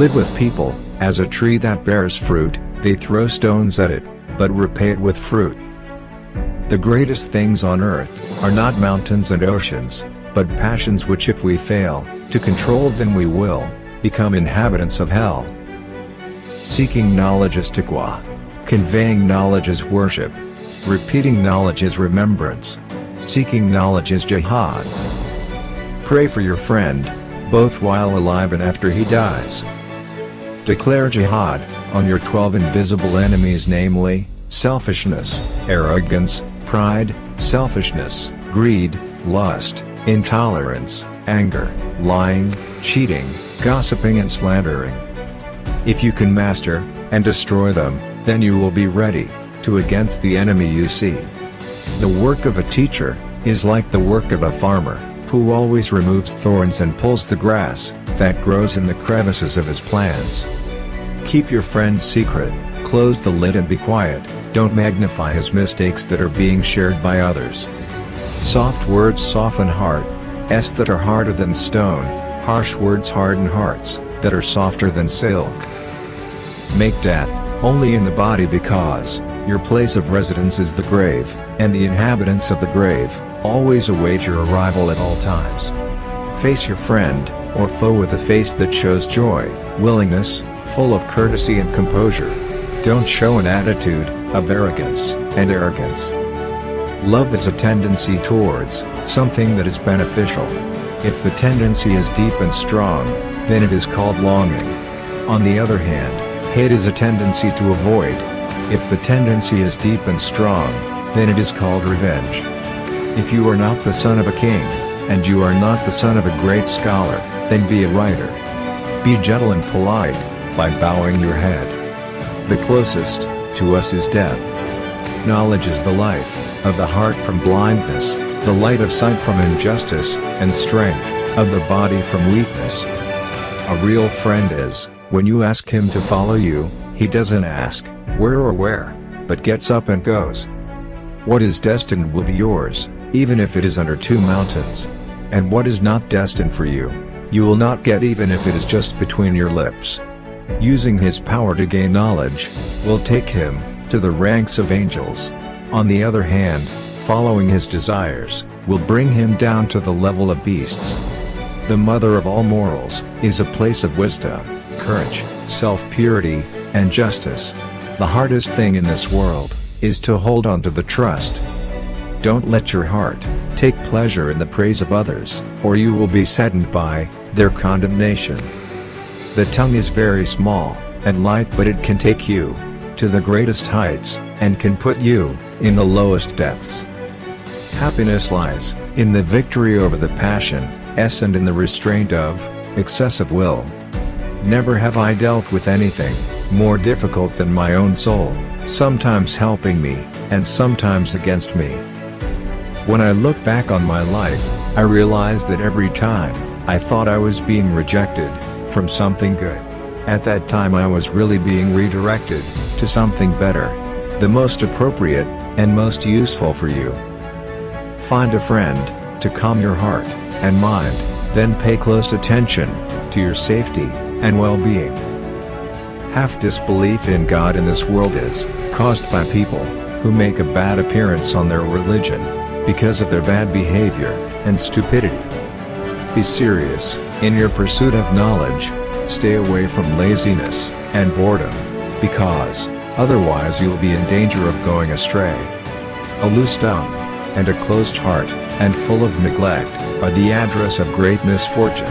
Live with people. As a tree that bears fruit, they throw stones at it, but repay it with fruit. The greatest things on earth are not mountains and oceans, but passions which if we fail to control them we will become inhabitants of hell. Seeking knowledge is taqwa. Conveying knowledge is worship. Repeating knowledge is remembrance. Seeking knowledge is jihad. Pray for your friend, both while alive and after he dies. Declare jihad on your 12 invisible enemies, namely, selfishness, arrogance, pride, selfishness, greed, lust, intolerance, anger, lying, cheating, gossiping and slandering. If you can master and destroy them, then you will be ready to against the enemy you see. The work of a teacher is like the work of a farmer, who always removes thorns and pulls the grass that grows in the crevices of his plants. Keep your friend's secret, close the lid and be quiet, don't magnify his mistakes that are being shared by others. Soft words soften hearts that are harder than stone, harsh words harden hearts that are softer than silk. Make death only in the body, because your place of residence is the grave, and the inhabitants of the grave always await your arrival at all times. Face your friend or foe with a face that shows joy, willingness, full of courtesy and composure. Don't show an attitude of arrogance and arrogance. Love is a tendency towards something that is beneficial. If the tendency is deep and strong, then it is called longing. On the other hand, hate is a tendency to avoid. If the tendency is deep and strong, then it is called revenge. If you are not the son of a king, and you are not the son of a great scholar, then be a writer. Be gentle and polite, by bowing your head. The closest to us is death. Knowledge is the life of the heart from blindness, the light of sight from injustice, and strength of the body from weakness. A real friend is, when you ask him to follow you, he doesn't ask where or where, but gets up and goes. What is destined will be yours, even if it is under 2 mountains. And what is not destined for you, you will not get even if it is just between your lips. Using his power to gain knowledge will take him to the ranks of angels. On the other hand, following his desires will bring him down to the level of beasts. The mother of all morals is a place of wisdom, courage, self-purity, and justice. The hardest thing in this world is to hold on to the trust. Don't let your heart take pleasure in the praise of others, or you will be saddened by their condemnation. The tongue is very small and light, but it can take you to the greatest heights, and can put you in the lowest depths. Happiness lies in the victory over the passion, and in the restraint of excessive will. Never have I dealt with anything more difficult than my own soul, sometimes helping me, and sometimes against me. When I look back on my life, I realize that every time I thought I was being rejected from something good, at that time I was really being redirected to something better, the most appropriate and most useful for you. Find a friend to calm your heart and mind, then pay close attention to your safety and well-being. Half disbelief in God in this world is caused by people who make a bad appearance on their religion because of their bad behavior and stupidity. Be serious in your pursuit of knowledge. Stay away from laziness and boredom, because otherwise you'll be in danger of going astray. A loose tongue and a closed heart and full of neglect are the address of great misfortune.